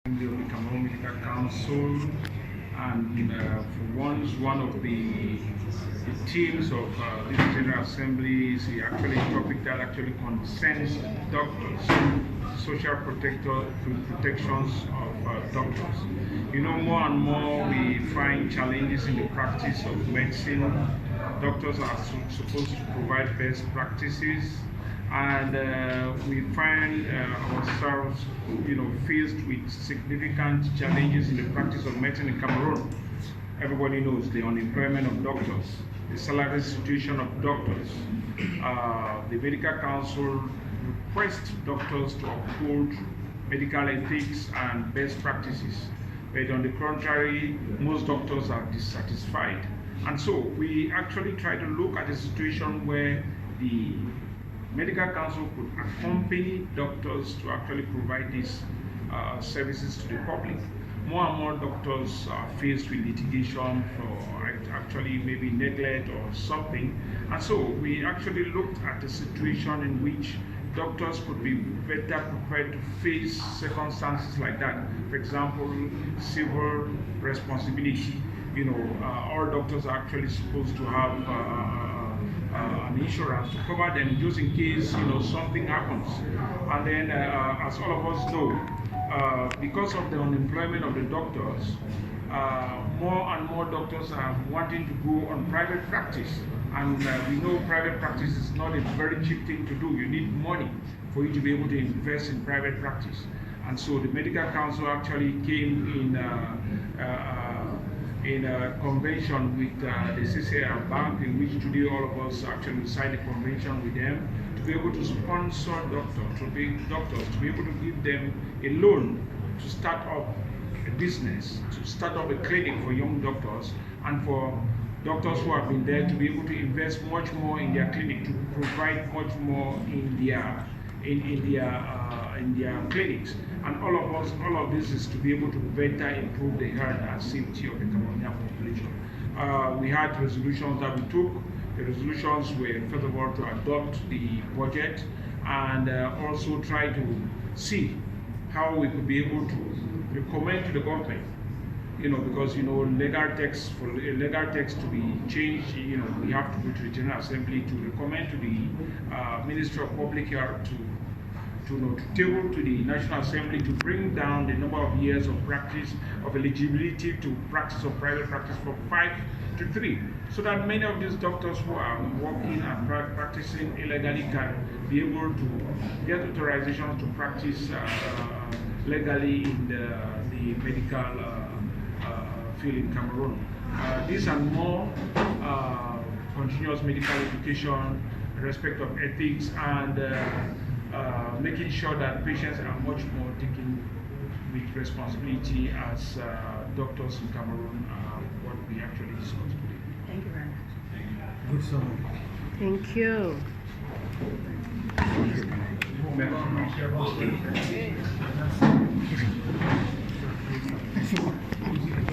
The Cameroun Medical Council, and for once, one of the teams of this General Assembly is actually a topic that actually concerns doctors, social protections of doctors. You know, more and more we find challenges in the practice of medicine. Doctors are supposed to provide best practices, and we find ourselves, faced with significant challenges in the practice of medicine in Cameroon. Everybody knows the unemployment of doctors, the salary situation of doctors. The Medical Council requests doctors to uphold medical ethics and best practices, but on the contrary, most doctors are dissatisfied. And so we actually try to look at a situation where the Medical Council could accompany doctors to actually provide these services to the public. More and more doctors are faced with litigation for actually maybe neglect or something. And so we actually looked at a situation in which doctors could be better prepared to face circumstances like that. For example, civil responsibility. All doctors are actually supposed to have an insurance to cover them just in case something happens. And then, as all of us know, because of the unemployment of the doctors, more and more doctors are wanting to go on private practice. And we know private practice is not a very cheap thing to do. You need money for you to be able to invest in private practice. And so the Medical Council actually came in a convention with the CCR Bank, in which today all of us actually signed a convention with them to be able to sponsor doctors, to be able to give them a loan to start up a business, to start up a clinic for young doctors, and for doctors who have been there to be able to invest much more in their clinic, to provide much more in their clinics. And all of this is to be able to better improve the health and safety of the Cameroonian population. We had resolutions that we took. The resolutions were, first of all, to adopt the budget, and also try to see how we could be able to recommend to the government, because legal text to be changed, we have to go to the General Assembly to recommend to the Ministry of Public Health to table to the National Assembly to bring down the number of years of practice, of eligibility to practice of private practice from 5 to 3, so that many of these doctors who are working and practicing illegally can be able to get authorization to practice legally in the medical field in Cameroon. These are more continuous medical education, respect of ethics, and making sure that patients are much more taken with responsibility as doctors in Cameroon, what we actually discussed today. Thank you very much. Good summary. Thank you. Merci.